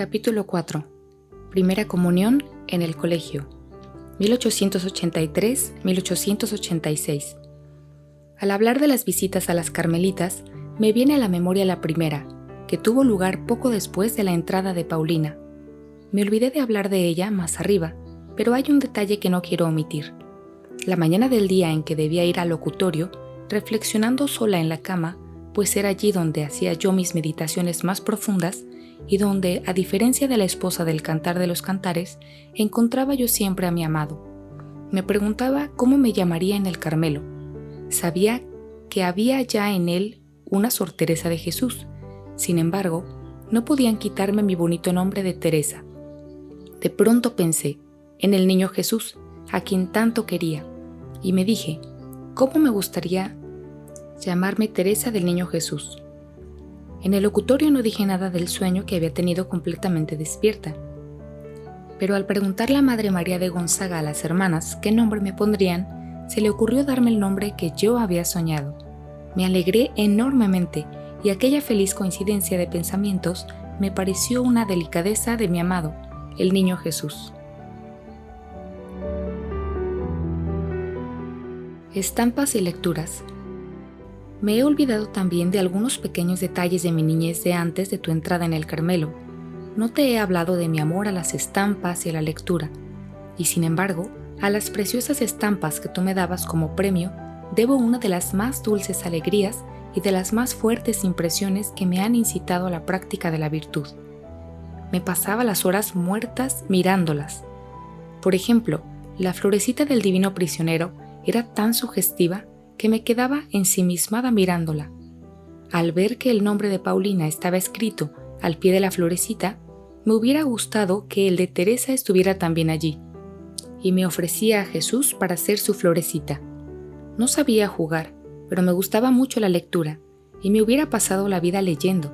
Capítulo 4. Primera comunión en el colegio, 1883-1886. Al hablar de las visitas a las Carmelitas, me viene a la memoria la primera, que tuvo lugar poco después de la entrada de Paulina. Me olvidé de hablar de ella más arriba, pero hay un detalle que no quiero omitir. La mañana del día en que debía ir al locutorio, reflexionando sola en la cama, pues era allí donde hacía yo mis meditaciones más profundas y donde, a diferencia de la esposa del Cantar de los Cantares, encontraba yo siempre a mi amado. Me preguntaba cómo me llamaría en el Carmelo. Sabía que había ya en él una Sor Teresa de Jesús. Sin embargo, no podían quitarme mi bonito nombre de Teresa. De pronto pensé en el niño Jesús, a quien tanto quería, y me dije, ¿cómo me gustaría llamarme Teresa del Niño Jesús? En el locutorio no dije nada del sueño que había tenido completamente despierta. Pero al preguntarle a Madre María de Gonzaga a las hermanas qué nombre me pondrían, se le ocurrió darme el nombre que yo había soñado. Me alegré enormemente y aquella feliz coincidencia de pensamientos me pareció una delicadeza de mi amado, el Niño Jesús. Estampas y lecturas. Me he olvidado también de algunos pequeños detalles de mi niñez de antes de tu entrada en el Carmelo. No te he hablado de mi amor a las estampas y a la lectura, y sin embargo, a las preciosas estampas que tú me dabas como premio, debo una de las más dulces alegrías y de las más fuertes impresiones que me han incitado a la práctica de la virtud. Me pasaba las horas muertas mirándolas. Por ejemplo, la florecita del Divino Prisionero era tan sugestiva que me quedaba ensimismada mirándola. Al ver que el nombre de Paulina estaba escrito al pie de la florecita, me hubiera gustado que el de Teresa estuviera también allí, y me ofrecía a Jesús para ser su florecita. No sabía jugar, pero me gustaba mucho la lectura, y me hubiera pasado la vida leyendo.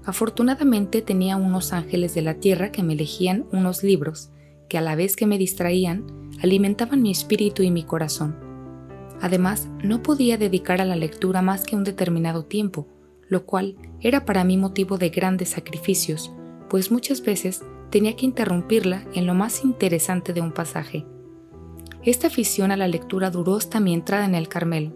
Afortunadamente tenía unos ángeles de la tierra que me elegían unos libros, que a la vez que me distraían, alimentaban mi espíritu y mi corazón. Además, no podía dedicar a la lectura más que un determinado tiempo, lo cual era para mí motivo de grandes sacrificios, pues muchas veces tenía que interrumpirla en lo más interesante de un pasaje. Esta afición a la lectura duró hasta mi entrada en el Carmelo.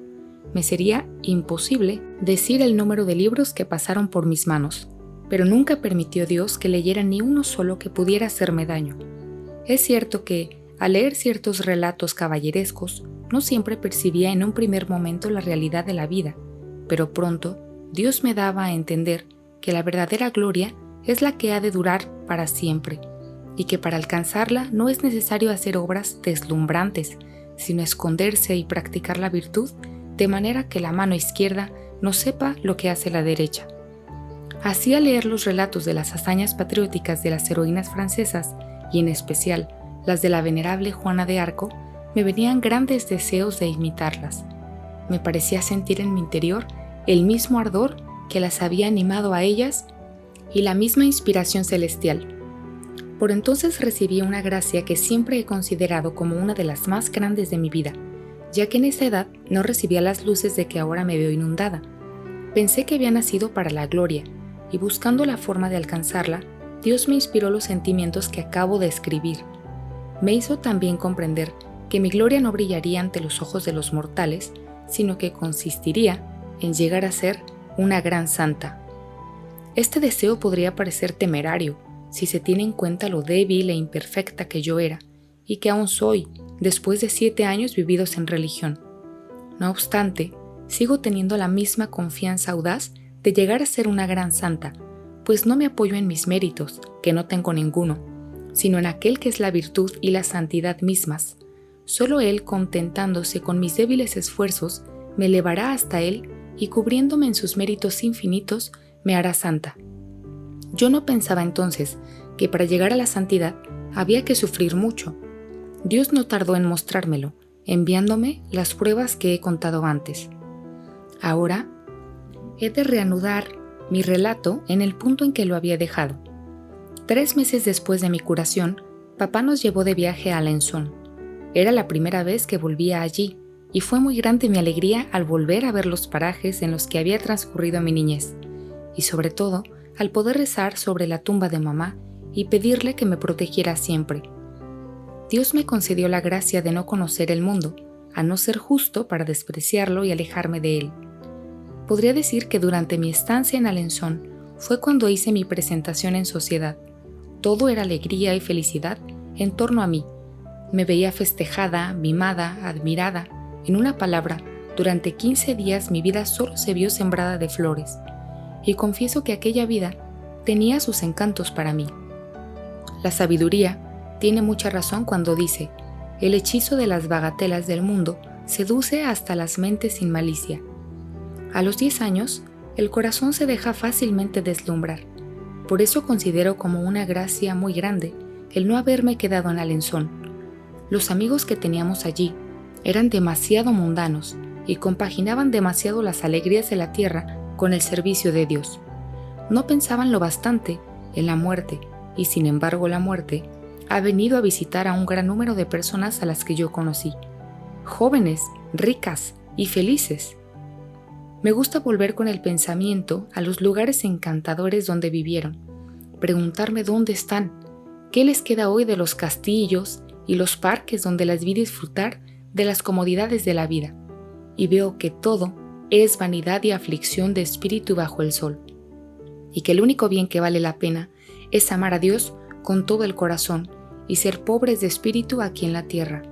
Me sería imposible decir el número de libros que pasaron por mis manos, pero nunca permitió Dios que leyera ni uno solo que pudiera hacerme daño. Es cierto que, al leer ciertos relatos caballerescos, no siempre percibía en un primer momento la realidad de la vida, pero pronto Dios me daba a entender que la verdadera gloria es la que ha de durar para siempre, y que para alcanzarla no es necesario hacer obras deslumbrantes, sino esconderse y practicar la virtud de manera que la mano izquierda no sepa lo que hace la derecha. Así, al leer los relatos de las hazañas patrióticas de las heroínas francesas, y en especial las de la venerable Juana de Arco, me venían grandes deseos de imitarlas. Me parecía sentir en mi interior el mismo ardor que las había animado a ellas y la misma inspiración celestial. Por entonces recibí una gracia que siempre he considerado como una de las más grandes de mi vida, ya que en esa edad no recibía las luces de que ahora me veo inundada. Pensé que había nacido para la gloria, y buscando la forma de alcanzarla, Dios me inspiró los sentimientos que acabo de escribir. Me hizo también comprender que mi gloria no brillaría ante los ojos de los mortales, sino que consistiría en llegar a ser una gran santa. Este deseo podría parecer temerario si se tiene en cuenta lo débil e imperfecta que yo era, y que aún soy, después de 7 años vividos en religión. No obstante, sigo teniendo la misma confianza audaz de llegar a ser una gran santa, pues no me apoyo en mis méritos, que no tengo ninguno, sino en aquel que es la virtud y la santidad mismas. Solo Él, contentándose con mis débiles esfuerzos, me elevará hasta Él y cubriéndome en sus méritos infinitos, me hará santa. Yo no pensaba entonces que para llegar a la santidad había que sufrir mucho. Dios no tardó en mostrármelo, enviándome las pruebas que he contado antes. Ahora he de reanudar mi relato en el punto en que lo había dejado. 3 meses después de mi curación, papá nos llevó de viaje a Alençon. Era la primera vez que volvía allí, y fue muy grande mi alegría al volver a ver los parajes en los que había transcurrido mi niñez, y sobre todo al poder rezar sobre la tumba de mamá y pedirle que me protegiera siempre. Dios me concedió la gracia de no conocer el mundo, a no ser justo para despreciarlo y alejarme de él. Podría decir que durante mi estancia en Alençon fue cuando hice mi presentación en sociedad. Todo era alegría y felicidad en torno a mí. Me veía festejada, mimada, admirada. En una palabra, durante 15 días mi vida solo se vio sembrada de flores. Y confieso que aquella vida tenía sus encantos para mí. La sabiduría tiene mucha razón cuando dice: el hechizo de las bagatelas del mundo seduce hasta las mentes sin malicia. A los 10 años, el corazón se deja fácilmente deslumbrar. Por eso considero como una gracia muy grande el no haberme quedado en Alençon. Los amigos que teníamos allí eran demasiado mundanos y compaginaban demasiado las alegrías de la tierra con el servicio de Dios. No pensaban lo bastante en la muerte, y sin embargo la muerte ha venido a visitar a un gran número de personas a las que yo conocí, jóvenes, ricas y felices. Me gusta volver con el pensamiento a los lugares encantadores donde vivieron, preguntarme dónde están, qué les queda hoy de los castillos y los parques donde las vi disfrutar de las comodidades de la vida, y veo que todo es vanidad y aflicción de espíritu bajo el sol, y que el único bien que vale la pena es amar a Dios con todo el corazón y ser pobres de espíritu aquí en la tierra.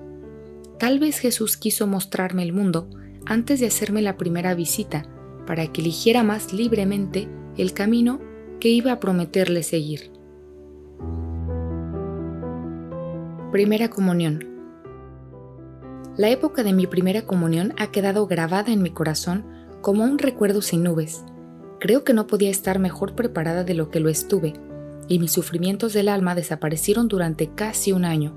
Tal vez Jesús quiso mostrarme el mundo antes de hacerme la primera visita, para que eligiera más libremente el camino que iba a prometerle seguir. Primera comunión. La época de mi primera comunión ha quedado grabada en mi corazón como un recuerdo sin nubes. Creo que no podía estar mejor preparada de lo que lo estuve, y mis sufrimientos del alma desaparecieron durante casi un año.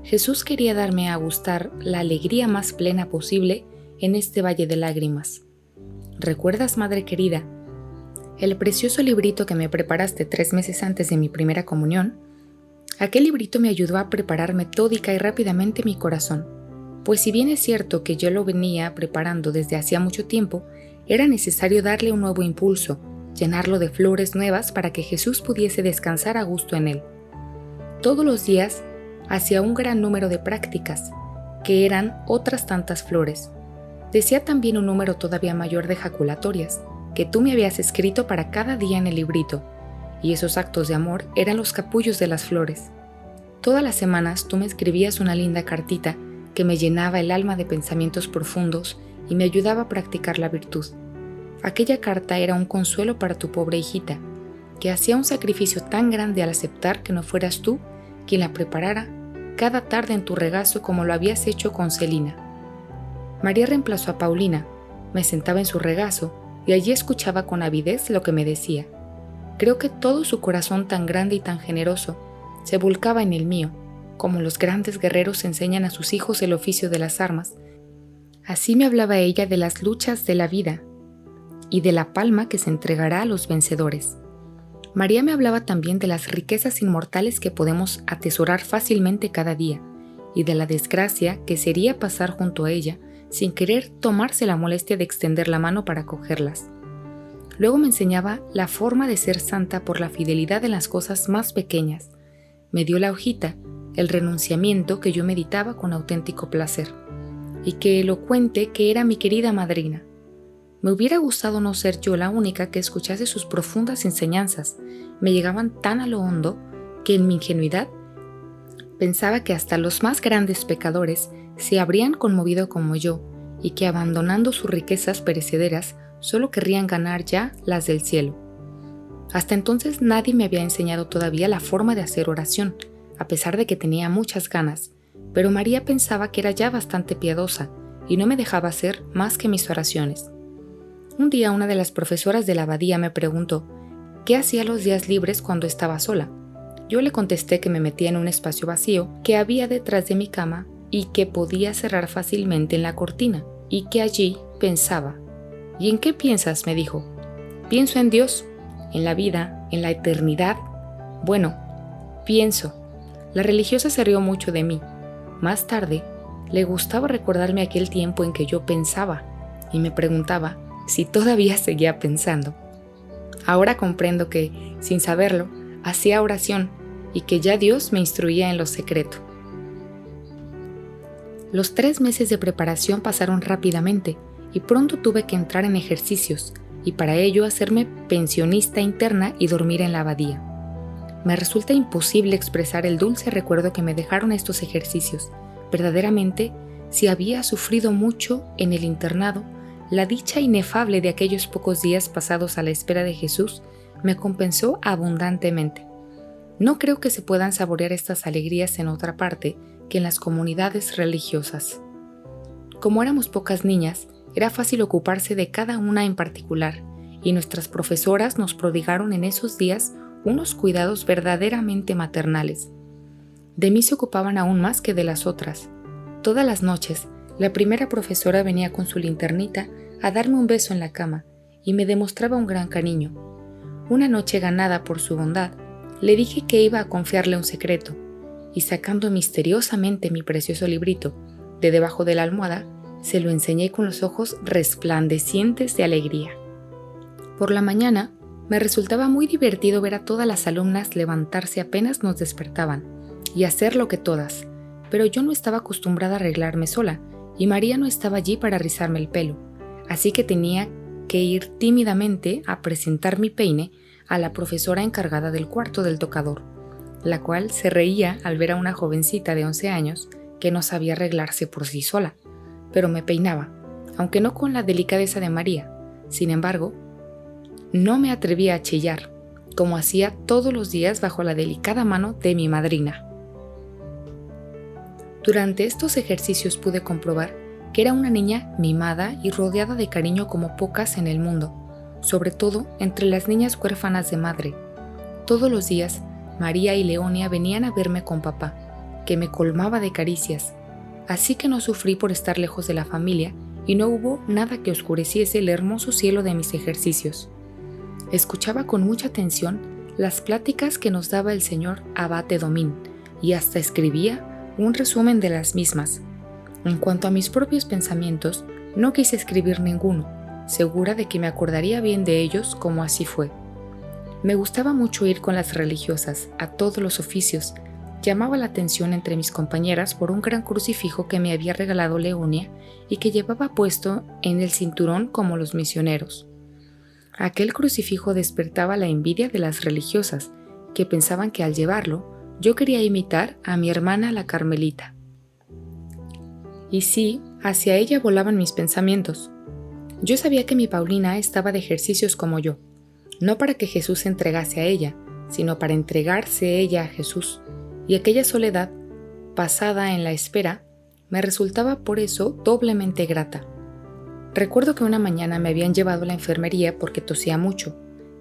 Jesús quería darme a gustar la alegría más plena posible en este valle de lágrimas. ¿Recuerdas, madre querida, el precioso librito que me preparaste 3 meses antes de mi primera comunión? Aquel librito me ayudó a prepararme metódica y rápidamente mi corazón, pues si bien es cierto que yo lo venía preparando desde hacía mucho tiempo, era necesario darle un nuevo impulso, llenarlo de flores nuevas para que Jesús pudiese descansar a gusto en él. Todos los días hacía un gran número de prácticas, que eran otras tantas flores. Decía también un número todavía mayor de jaculatorias, que tú me habías escrito para cada día en el librito, y esos actos de amor eran los capullos de las flores. Todas las semanas tú me escribías una linda cartita que me llenaba el alma de pensamientos profundos y me ayudaba a practicar la virtud. Aquella carta era un consuelo para tu pobre hijita, que hacía un sacrificio tan grande al aceptar que no fueras tú quien la preparara cada tarde en tu regazo como lo habías hecho con Celina. María reemplazó a Paulina, me sentaba en su regazo y allí escuchaba con avidez lo que me decía. Creo que todo su corazón tan grande y tan generoso se volcaba en el mío, como los grandes guerreros enseñan a sus hijos el oficio de las armas. Así me hablaba ella de las luchas de la vida y de la palma que se entregará a los vencedores. María me hablaba también de las riquezas inmortales que podemos atesorar fácilmente cada día y de la desgracia que sería pasar junto a ella sin querer tomarse la molestia de extender la mano para cogerlas. Luego me enseñaba la forma de ser santa por la fidelidad en las cosas más pequeñas. Me dio la hojita, el renunciamiento que yo meditaba con auténtico placer, y que elocuente que era mi querida madrina. Me hubiera gustado no ser yo la única que escuchase sus profundas enseñanzas. Me llegaban tan a lo hondo que en mi ingenuidad pensaba que hasta los más grandes pecadores se habrían conmovido como yo y que abandonando sus riquezas perecederas solo querrían ganar ya las del cielo. Hasta entonces nadie me había enseñado todavía la forma de hacer oración, a pesar de que tenía muchas ganas, pero María pensaba que era ya bastante piadosa y no me dejaba hacer más que mis oraciones. Un día una de las profesoras de la abadía me preguntó qué hacía los días libres cuando estaba sola. Yo le contesté que me metía en un espacio vacío que había detrás de mi cama y que podía cerrar fácilmente en la cortina, y que allí pensaba. ¿Y en qué piensas?, me dijo. Pienso en Dios, en la vida, en la eternidad. Bueno, pienso. La religiosa se rió mucho de mí. Más tarde, le gustaba recordarme aquel tiempo en que yo pensaba, y me preguntaba si todavía seguía pensando. Ahora comprendo que, sin saberlo, hacía oración, y que ya Dios me instruía en lo secreto. Los 3 meses de preparación pasaron rápidamente y pronto tuve que entrar en ejercicios y para ello hacerme pensionista interna y dormir en la abadía. Me resulta imposible expresar el dulce recuerdo que me dejaron estos ejercicios. Verdaderamente, si había sufrido mucho en el internado, la dicha inefable de aquellos pocos días pasados a la espera de Jesús me compensó abundantemente. No creo que se puedan saborear estas alegrías en otra parte que en las comunidades religiosas. Como éramos pocas niñas, era fácil ocuparse de cada una en particular, y nuestras profesoras nos prodigaron en esos días unos cuidados verdaderamente maternales. De mí se ocupaban aún más que de las otras. Todas las noches, la primera profesora venía con su linternita a darme un beso en la cama y me demostraba un gran cariño. Una noche, ganada por su bondad, le dije que iba a confiarle un secreto, y sacando misteriosamente mi precioso librito de debajo de la almohada, se lo enseñé con los ojos resplandecientes de alegría. Por la mañana, me resultaba muy divertido ver a todas las alumnas levantarse apenas nos despertaban y hacer lo que todas, pero yo no estaba acostumbrada a arreglarme sola y María no estaba allí para rizarme el pelo, así que tenía que ir tímidamente a presentar mi peine a la profesora encargada del cuarto del tocador, la cual se reía al ver a una jovencita de 11 años que no sabía arreglarse por sí sola, pero me peinaba, aunque no con la delicadeza de María. Sin embargo, no me atrevía a chillar, como hacía todos los días bajo la delicada mano de mi madrina. Durante estos ejercicios pude comprobar que era una niña mimada y rodeada de cariño como pocas en el mundo, sobre todo entre las niñas huérfanas de madre. Todos los días, María y Leonia venían a verme con papá, que me colmaba de caricias, así que no sufrí por estar lejos de la familia y no hubo nada que oscureciese el hermoso cielo de mis ejercicios. Escuchaba con mucha atención las pláticas que nos daba el señor Abate Domín y hasta escribía un resumen de las mismas. En cuanto a mis propios pensamientos, no quise escribir ninguno, segura de que me acordaría bien de ellos como así fue. Me gustaba mucho ir con las religiosas a todos los oficios. Llamaba la atención entre mis compañeras por un gran crucifijo que me había regalado Leonia y que llevaba puesto en el cinturón como los misioneros. Aquel crucifijo despertaba la envidia de las religiosas, que pensaban que al llevarlo yo quería imitar a mi hermana la Carmelita. Y sí, hacia ella volaban mis pensamientos. Yo sabía que mi Paulina estaba de ejercicios como yo, no para que Jesús se entregase a ella, sino para entregarse ella a Jesús, y aquella soledad, pasada en la espera, me resultaba por eso doblemente grata. Recuerdo que una mañana me habían llevado a la enfermería porque tosía mucho.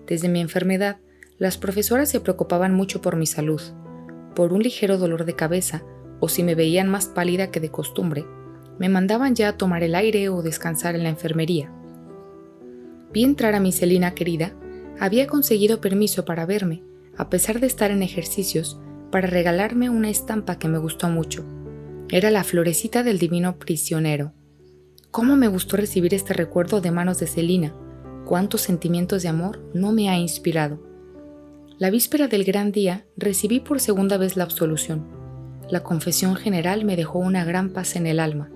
Desde mi enfermedad, las profesoras se preocupaban mucho por mi salud, por un ligero dolor de cabeza, o si me veían más pálida que de costumbre, me mandaban ya a tomar el aire o descansar en la enfermería. Vi entrar a mi Celina querida. Había conseguido permiso para verme, a pesar de estar en ejercicios, para regalarme una estampa que me gustó mucho. Era la florecita del divino prisionero. ¿Cómo me gustó recibir este recuerdo de manos de Celina? ¿Cuántos sentimientos de amor no me ha inspirado? La víspera del gran día recibí por segunda vez la absolución. La confesión general me dejó una gran paz en el alma,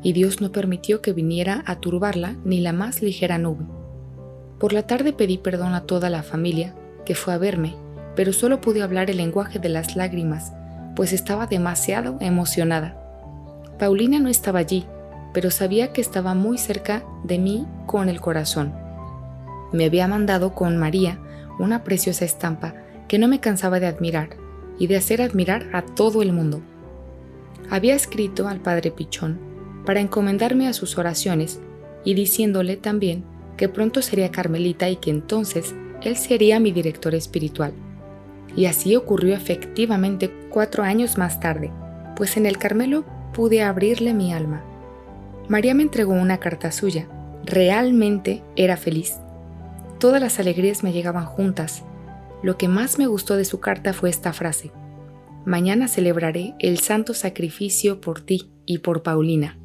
y Dios no permitió que viniera a turbarla ni la más ligera nube. Por la tarde pedí perdón a toda la familia que fue a verme, pero solo pude hablar el lenguaje de las lágrimas, pues estaba demasiado emocionada. Paulina no estaba allí, pero sabía que estaba muy cerca de mí con el corazón. Me había mandado con María una preciosa estampa que no me cansaba de admirar y de hacer admirar a todo el mundo. Había escrito al padre Pichón para encomendarme a sus oraciones y diciéndole también que pronto sería carmelita y que entonces él sería mi director espiritual. Y así ocurrió efectivamente 4 años más tarde, pues en el Carmelo pude abrirle mi alma. María me entregó una carta suya. Realmente era feliz. Todas las alegrías me llegaban juntas. Lo que más me gustó de su carta fue esta frase: mañana celebraré el santo sacrificio por ti y por Paulina.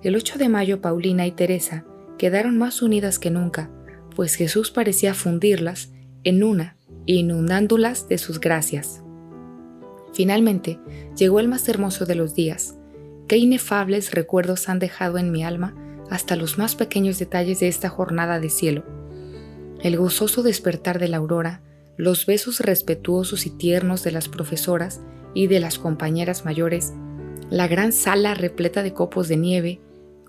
El 8 de mayo Paulina y Teresa quedaron más unidas que nunca, pues Jesús parecía fundirlas en una, inundándolas de sus gracias. Finalmente, llegó el más hermoso de los días. Qué inefables recuerdos han dejado en mi alma hasta los más pequeños detalles de esta jornada de cielo. El gozoso despertar de la aurora, los besos respetuosos y tiernos de las profesoras y de las compañeras mayores, la gran sala repleta de copos de nieve,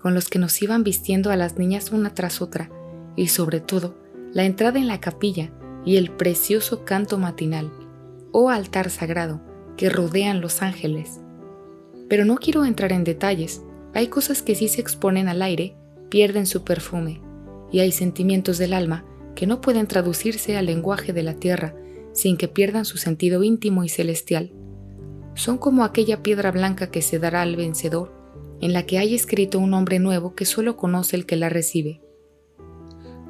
con los que nos iban vistiendo a las niñas una tras otra, y sobre todo, la entrada en la capilla y el precioso canto matinal, oh altar sagrado, que rodean los ángeles. Pero no quiero entrar en detalles, hay cosas que si se exponen al aire, pierden su perfume, y hay sentimientos del alma que no pueden traducirse al lenguaje de la tierra sin que pierdan su sentido íntimo y celestial. Son como aquella piedra blanca que se dará al vencedor, en la que hay escrito un nombre nuevo que solo conoce el que la recibe.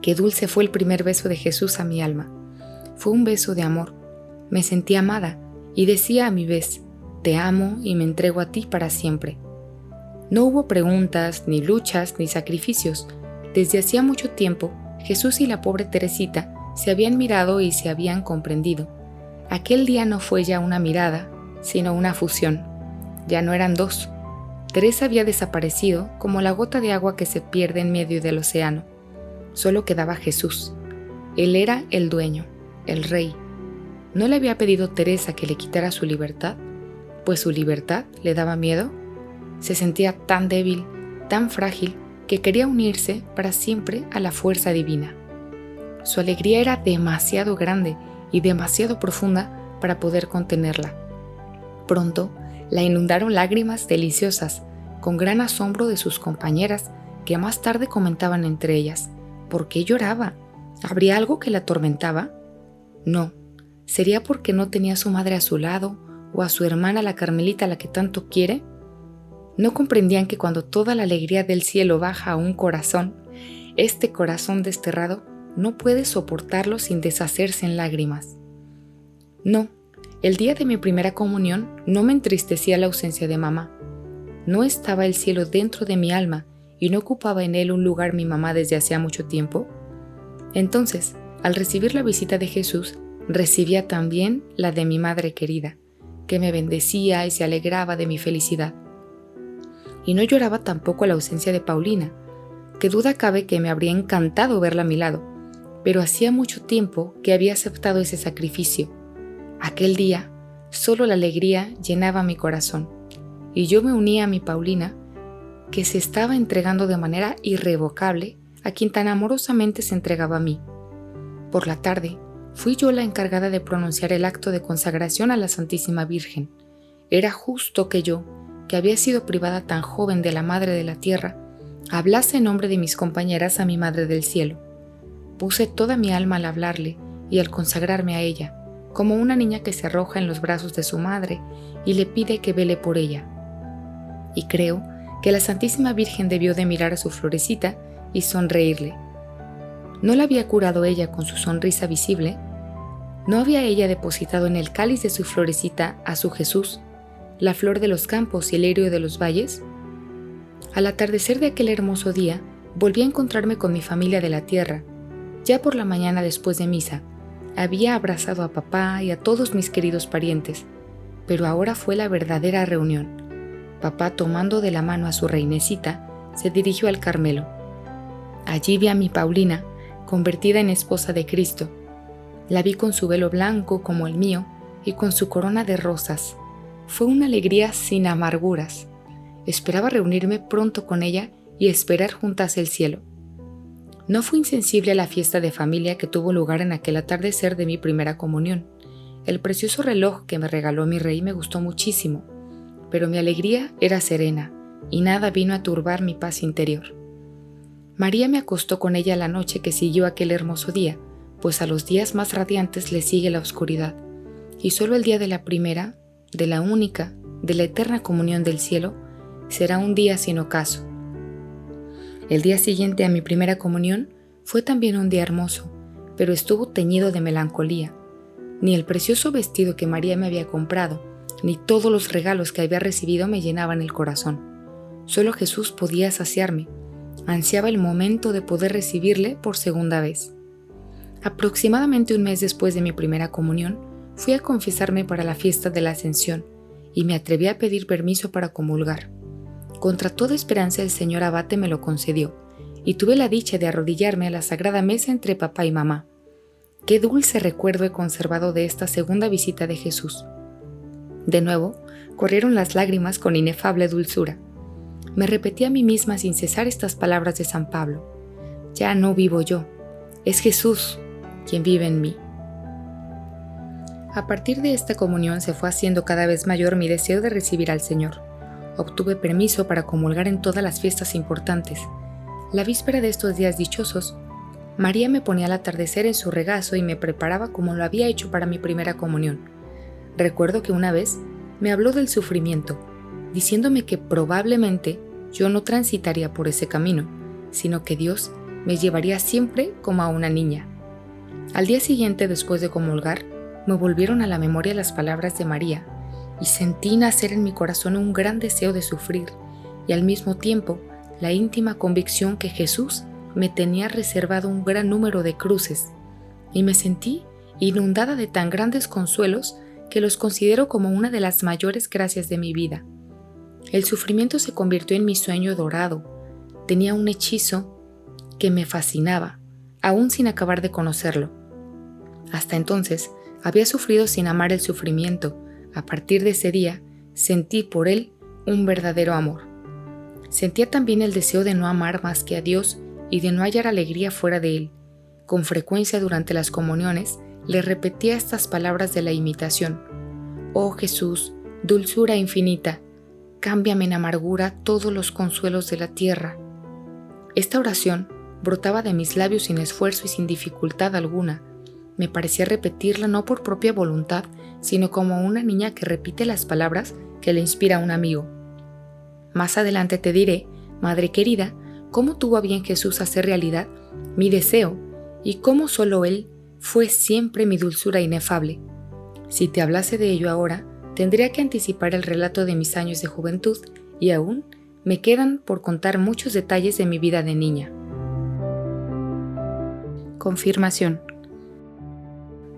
Qué dulce fue el primer beso de Jesús a mi alma. Fue un beso de amor. Me sentí amada y decía a mi vez, te amo y me entrego a ti para siempre. No hubo preguntas, ni luchas, ni sacrificios. Desde hacía mucho tiempo, Jesús y la pobre Teresita se habían mirado y se habían comprendido. Aquel día no fue ya una mirada, sino una fusión. Ya no eran dos. Teresa había desaparecido como la gota de agua que se pierde en medio del océano. Solo quedaba Jesús. Él era el dueño, el rey. ¿No le había pedido Teresa que le quitara su libertad? Pues su libertad le daba miedo. Se sentía tan débil, tan frágil, que quería unirse para siempre a la fuerza divina. Su alegría era demasiado grande y demasiado profunda para poder contenerla. Pronto la inundaron lágrimas deliciosas, con gran asombro de sus compañeras, que más tarde comentaban entre ellas, ¿por qué lloraba? ¿Habría algo que la atormentaba? No, ¿sería porque no tenía a su madre a su lado, o a su hermana la Carmelita, la que tanto quiere? No comprendían que cuando toda la alegría del cielo baja a un corazón, este corazón desterrado no puede soportarlo sin deshacerse en lágrimas. No, el día de mi primera comunión no me entristecía la ausencia de mamá. ¿No estaba el cielo dentro de mi alma y no ocupaba en él un lugar mi mamá desde hacía mucho tiempo? Entonces, al recibir la visita de Jesús, recibía también la de mi madre querida, que me bendecía y se alegraba de mi felicidad. Y no lloraba tampoco la ausencia de Paulina, que duda cabe que me habría encantado verla a mi lado, pero hacía mucho tiempo que había aceptado ese sacrificio. Aquel día, solo la alegría llenaba mi corazón, y yo me unía a mi Paulina, que se estaba entregando de manera irrevocable a quien tan amorosamente se entregaba a mí. Por la tarde, fui yo la encargada de pronunciar el acto de consagración a la Santísima Virgen. Era justo que yo, que había sido privada tan joven de la Madre de la Tierra, hablase en nombre de mis compañeras a mi Madre del Cielo. Puse toda mi alma al hablarle y al consagrarme a ella, como una niña que se arroja en los brazos de su madre y le pide que vele por ella. Y creo que la Santísima Virgen debió de mirar a su florecita y sonreírle. ¿No la había curado ella con su sonrisa visible? ¿No había ella depositado en el cáliz de su florecita a su Jesús, la flor de los campos y el lirio de los valles? Al atardecer de aquel hermoso día, volví a encontrarme con mi familia de la tierra. Ya por la mañana después de misa, había abrazado a papá y a todos mis queridos parientes, pero ahora fue la verdadera reunión. Papá, tomando de la mano a su reinecita, se dirigió al Carmelo. Allí vi a mi Paulina, convertida en esposa de Cristo. La vi con su velo blanco como el mío y con su corona de rosas. Fue una alegría sin amarguras. Esperaba reunirme pronto con ella y esperar juntas el cielo. No fui insensible a la fiesta de familia que tuvo lugar en aquel atardecer de mi primera comunión. El precioso reloj que me regaló mi rey me gustó muchísimo, pero mi alegría era serena y nada vino a turbar mi paz interior. María me acostó con ella la noche que siguió aquel hermoso día, pues a los días más radiantes le sigue la oscuridad, y solo el día de la primera, de la única, de la eterna comunión del cielo, será un día sin ocaso. El día siguiente a mi primera comunión fue también un día hermoso, pero estuvo teñido de melancolía. Ni el precioso vestido que María me había comprado, ni todos los regalos que había recibido me llenaban el corazón. Solo Jesús podía saciarme. Ansiaba el momento de poder recibirle por segunda vez. Aproximadamente un mes después de mi primera comunión, fui a confesarme para la fiesta de la Ascensión y me atreví a pedir permiso para comulgar. Contra toda esperanza el señor abate me lo concedió y tuve la dicha de arrodillarme a la sagrada mesa entre papá y mamá. Qué dulce recuerdo he conservado de esta segunda visita de Jesús. De nuevo, corrieron las lágrimas con inefable dulzura. Me repetí a mí misma sin cesar estas palabras de San Pablo. Ya no vivo yo, es Jesús quien vive en mí. A partir de esta comunión se fue haciendo cada vez mayor mi deseo de recibir al Señor. Obtuve permiso para comulgar en todas las fiestas importantes. La víspera de estos días dichosos, María me ponía al atardecer en su regazo y me preparaba como lo había hecho para mi primera comunión. Recuerdo que una vez me habló del sufrimiento, diciéndome que probablemente yo no transitaría por ese camino, sino que Dios me llevaría siempre como a una niña. Al día siguiente, después de comulgar, me volvieron a la memoria las palabras de María y sentí nacer en mi corazón un gran deseo de sufrir y al mismo tiempo la íntima convicción que Jesús me tenía reservado un gran número de cruces y me sentí inundada de tan grandes consuelos que los considero como una de las mayores gracias de mi vida. El sufrimiento se convirtió en mi sueño dorado, tenía un hechizo que me fascinaba, aún sin acabar de conocerlo. Hasta entonces, había sufrido sin amar el sufrimiento. A partir de ese día, sentí por él un verdadero amor. Sentía también el deseo de no amar más que a Dios y de no hallar alegría fuera de él. Con frecuencia durante las comuniones, le repetía estas palabras de la imitación. Oh Jesús, dulzura infinita, cámbiame en amargura todos los consuelos de la tierra. Esta oración brotaba de mis labios sin esfuerzo y sin dificultad alguna. Me parecía repetirla no por propia voluntad, sino como una niña que repite las palabras que le inspira a un amigo. Más adelante te diré, madre querida, cómo tuvo a bien Jesús hacer realidad mi deseo y cómo solo Él fue siempre mi dulzura inefable. Si te hablase de ello ahora, tendría que anticipar el relato de mis años de juventud y aún me quedan por contar muchos detalles de mi vida de niña. Confirmación.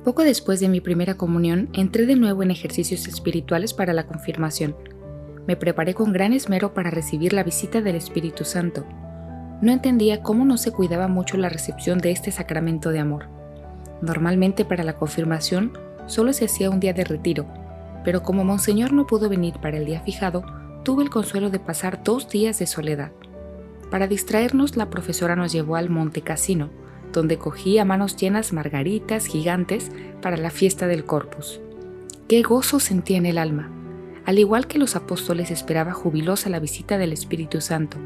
Poco después de mi primera comunión, entré de nuevo en ejercicios espirituales para la confirmación. Me preparé con gran esmero para recibir la visita del Espíritu Santo. No entendía cómo no se cuidaba mucho la recepción de este sacramento de amor. Normalmente para la confirmación solo se hacía un día de retiro, pero como Monseñor no pudo venir para el día fijado, tuve el consuelo de pasar 2 días de soledad. Para distraernos, la profesora nos llevó al Monte Cassino, donde cogí a manos llenas margaritas gigantes para la fiesta del Corpus. ¡Qué gozo sentía en el alma! Al igual que los apóstoles, esperaba jubilosa la visita del Espíritu Santo.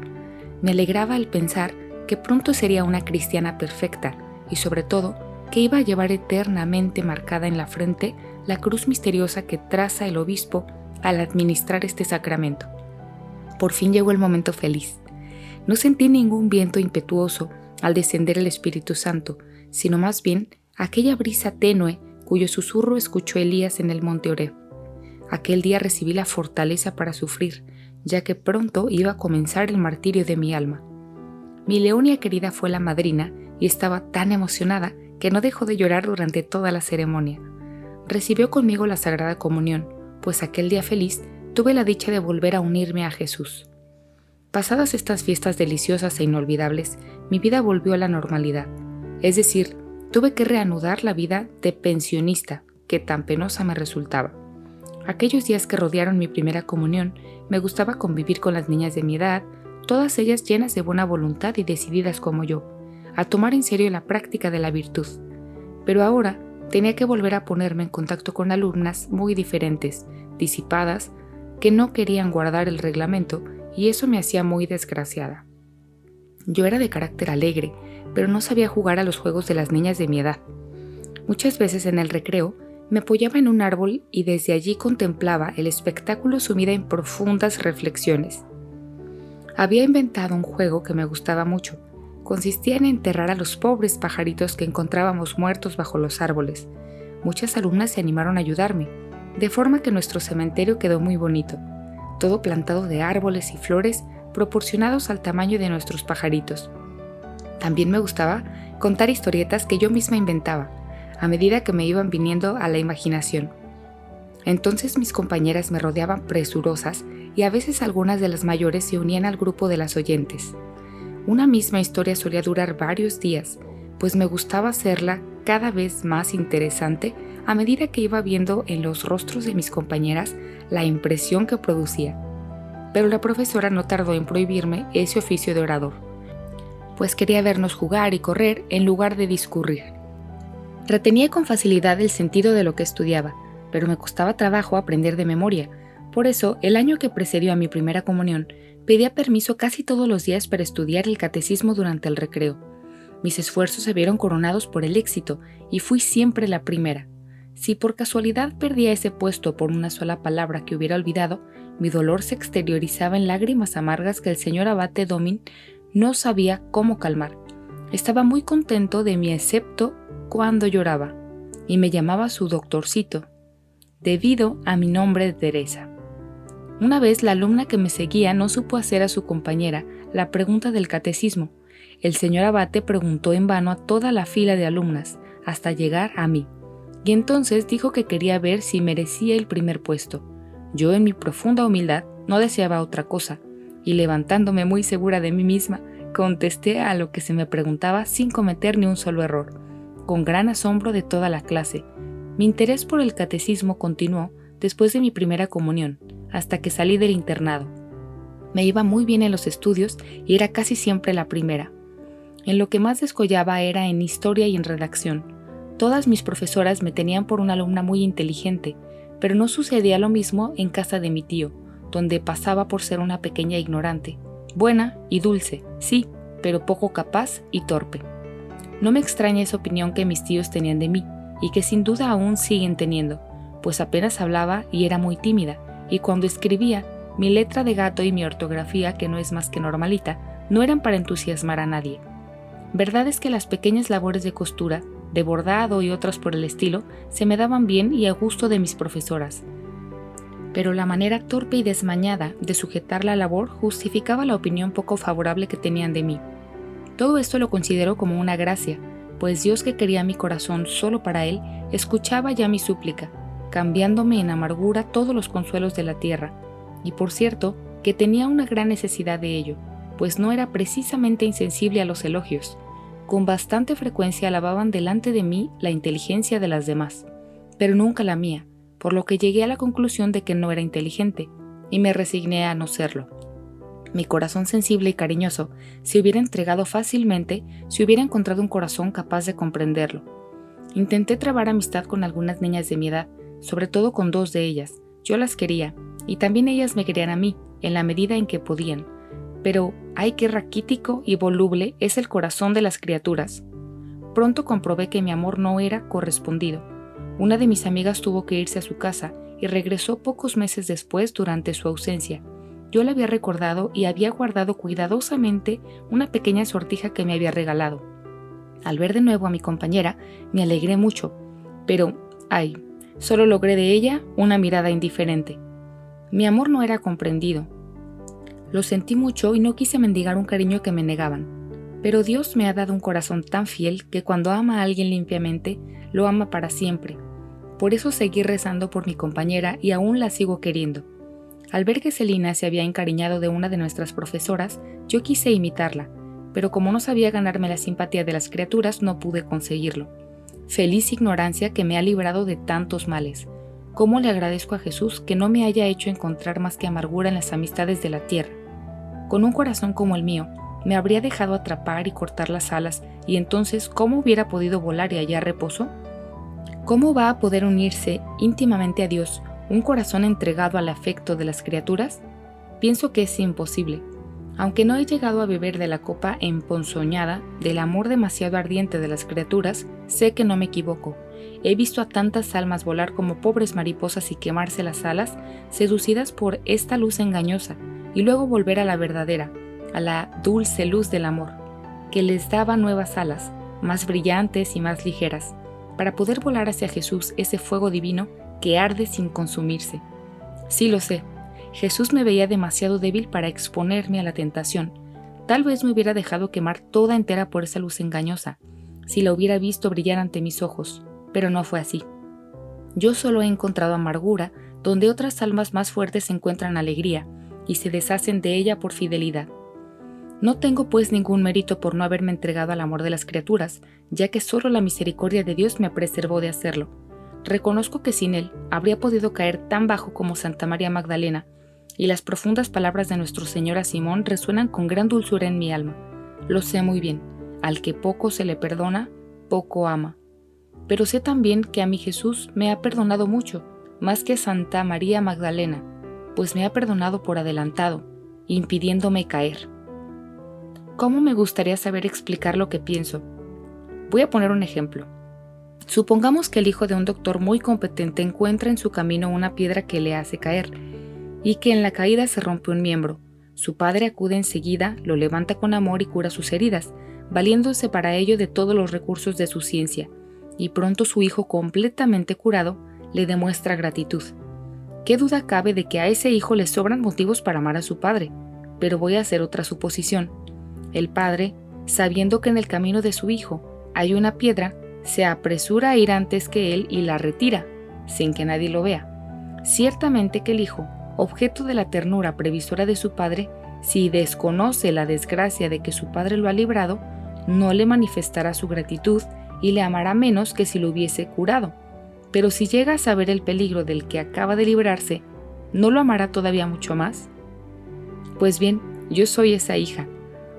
Me alegraba el pensar que pronto sería una cristiana perfecta y sobre todo que iba a llevar eternamente marcada en la frente la cruz misteriosa que traza el obispo al administrar este sacramento. Por fin llegó el momento feliz. No sentí ningún viento impetuoso al descender el Espíritu Santo, sino más bien aquella brisa tenue cuyo susurro escuchó Elías en el monte Horeb. Aquel día recibí la fortaleza para sufrir, ya que pronto iba a comenzar el martirio de mi alma. Mi Leonia querida fue la madrina y estaba tan emocionada que no dejó de llorar durante toda la ceremonia. Recibió conmigo la Sagrada Comunión, pues aquel día feliz tuve la dicha de volver a unirme a Jesús. Pasadas estas fiestas deliciosas e inolvidables, mi vida volvió a la normalidad, es decir, tuve que reanudar la vida de pensionista que tan penosa me resultaba. Aquellos días que rodearon mi primera comunión, me gustaba convivir con las niñas de mi edad, todas ellas llenas de buena voluntad y decididas como yo, a tomar en serio la práctica de la virtud. Pero ahora tenía que volver a ponerme en contacto con alumnas muy diferentes, disipadas, que no querían guardar el reglamento y eso me hacía muy desgraciada. Yo era de carácter alegre, pero no sabía jugar a los juegos de las niñas de mi edad. Muchas veces en el recreo me apoyaba en un árbol y desde allí contemplaba el espectáculo sumida en profundas reflexiones. Había inventado un juego que me gustaba mucho. Consistía en enterrar a los pobres pajaritos que encontrábamos muertos bajo los árboles. Muchas alumnas se animaron a ayudarme, de forma que nuestro cementerio quedó muy bonito, todo plantado de árboles y flores proporcionados al tamaño de nuestros pajaritos. También me gustaba contar historietas que yo misma inventaba. a medida que me iban viniendo a la imaginación. Entonces mis compañeras me rodeaban presurosas y a veces algunas de las mayores se unían al grupo de las oyentes. Una misma historia solía durar varios días, pues me gustaba hacerla cada vez más interesante a medida que iba viendo en los rostros de mis compañeras la impresión que producía. Pero la profesora no tardó en prohibirme ese oficio de orador, pues quería vernos jugar y correr en lugar de discurrir. Retenía con facilidad el sentido de lo que estudiaba, pero me costaba trabajo aprender de memoria. Por eso, el año que precedió a mi primera comunión, pedía permiso casi todos los días para estudiar el catecismo durante el recreo. Mis esfuerzos se vieron coronados por el éxito y fui siempre la primera. Si por casualidad perdía ese puesto por una sola palabra que hubiera olvidado, mi dolor se exteriorizaba en lágrimas amargas que el señor abate Domin no sabía cómo calmar. Estaba muy contento de mí excepto cuando lloraba, y me llamaba su doctorcito, debido a mi nombre de Teresa. Una vez la alumna que me seguía no supo hacer a su compañera la pregunta del catecismo. El señor abate preguntó en vano a toda la fila de alumnas, hasta llegar a mí, y entonces dijo que quería ver si merecía el primer puesto. Yo, en mi profunda humildad, no deseaba otra cosa, y levantándome muy segura de mí misma, contesté a lo que se me preguntaba sin cometer ni un solo error, con gran asombro de toda la clase. Mi interés por el catecismo continuó después de mi primera comunión, hasta que salí del internado. Me iba muy bien en los estudios y era casi siempre la primera. En lo que más descollaba era en historia y en redacción. Todas mis profesoras me tenían por una alumna muy inteligente, pero no sucedía lo mismo en casa de mi tío, donde pasaba por ser una pequeña ignorante, buena y dulce, sí, pero poco capaz y torpe. No me extraña esa opinión que mis tíos tenían de mí, y que sin duda aún siguen teniendo, pues apenas hablaba y era muy tímida, y cuando escribía, mi letra de gato y mi ortografía, que no es más que normalita, no eran para entusiasmar a nadie. Verdad es que las pequeñas labores de costura, de bordado y otras por el estilo, se me daban bien y a gusto de mis profesoras. Pero la manera torpe y desmañada de sujetar la labor justificaba la opinión poco favorable que tenían de mí. Todo esto lo considero como una gracia, pues Dios, que quería mi corazón solo para Él, escuchaba ya mi súplica, cambiándome en amargura todos los consuelos de la tierra, y por cierto, que tenía una gran necesidad de ello, pues no era precisamente insensible a los elogios. Con bastante frecuencia alababan delante de mí la inteligencia de las demás, pero nunca la mía, por lo que llegué a la conclusión de que no era inteligente, y me resigné a no serlo. Mi corazón sensible y cariñoso se hubiera entregado fácilmente si hubiera encontrado un corazón capaz de comprenderlo. Intenté trabar amistad con algunas niñas de mi edad, sobre todo con 2 de ellas. Yo las quería, y también ellas me querían a mí, en la medida en que podían. Pero, ¡ay, qué raquítico y voluble es el corazón de las criaturas! Pronto comprobé que mi amor no era correspondido. Una de mis amigas tuvo que irse a su casa y regresó pocos meses después durante su ausencia. Yo la había recordado y había guardado cuidadosamente una pequeña sortija que me había regalado. Al ver de nuevo a mi compañera, me alegré mucho, pero, ¡ay!, solo logré de ella una mirada indiferente. Mi amor no era comprendido. Lo sentí mucho y no quise mendigar un cariño que me negaban. Pero Dios me ha dado un corazón tan fiel que cuando ama a alguien limpiamente, lo ama para siempre. Por eso seguí rezando por mi compañera y aún la sigo queriendo. Al ver que Celina se había encariñado de una de nuestras profesoras, yo quise imitarla, pero como no sabía ganarme la simpatía de las criaturas, no pude conseguirlo. Feliz ignorancia que me ha librado de tantos males. ¿Cómo le agradezco a Jesús que no me haya hecho encontrar más que amargura en las amistades de la tierra? Con un corazón como el mío, me habría dejado atrapar y cortar las alas, y entonces, ¿cómo hubiera podido volar y hallar reposo? ¿Cómo va a poder unirse íntimamente a Dios un corazón entregado al afecto de las criaturas? Pienso que es imposible. Aunque no he llegado a beber de la copa emponzoñada del amor demasiado ardiente de las criaturas, sé que no me equivoco. He visto a tantas almas volar como pobres mariposas y quemarse las alas, seducidas por esta luz engañosa, y luego volver a la verdadera, a la dulce luz del amor, que les daba nuevas alas, más brillantes y más ligeras, para poder volar hacia Jesús, ese fuego divino que arde sin consumirse. Sí lo sé, Jesús me veía demasiado débil para exponerme a la tentación. Tal vez me hubiera dejado quemar toda entera por esa luz engañosa, si la hubiera visto brillar ante mis ojos. pero no fue así. Yo solo he encontrado amargura donde otras almas más fuertes encuentran alegría y se deshacen de ella por fidelidad. No tengo pues ningún mérito por no haberme entregado al amor de las criaturas, ya que solo la misericordia de Dios me preservó de hacerlo. Reconozco que sin él habría podido caer tan bajo como Santa María Magdalena, y las profundas palabras de nuestro Señor a Simón resuenan con gran dulzura en mi alma. Lo sé muy bien, al que poco se le perdona, poco ama. Pero sé también que a mi Jesús me ha perdonado mucho, más que a Santa María Magdalena, pues me ha perdonado por adelantado, impidiéndome caer. ¿Cómo me gustaría saber explicar lo que pienso? Voy a poner un ejemplo. Supongamos que el hijo de un doctor muy competente encuentra en su camino una piedra que le hace caer, y que en la caída se rompe un miembro. Su padre acude enseguida, lo levanta con amor y cura sus heridas, valiéndose para ello de todos los recursos de su ciencia, y pronto su hijo, completamente curado, le demuestra gratitud. ¿Qué duda cabe de que a ese hijo le sobran motivos para amar a su padre? Pero voy a hacer otra suposición. El padre, sabiendo que en el camino de su hijo hay una piedra, se apresura a ir antes que él y la retira, sin que nadie lo vea. Ciertamente que el hijo, objeto de la ternura previsora de su padre, si desconoce la desgracia de que su padre lo ha librado, no le manifestará su gratitud y le amará menos que si lo hubiese curado. Pero si llega a saber el peligro del que acaba de librarse, ¿no lo amará todavía mucho más? Pues bien, yo soy esa hija,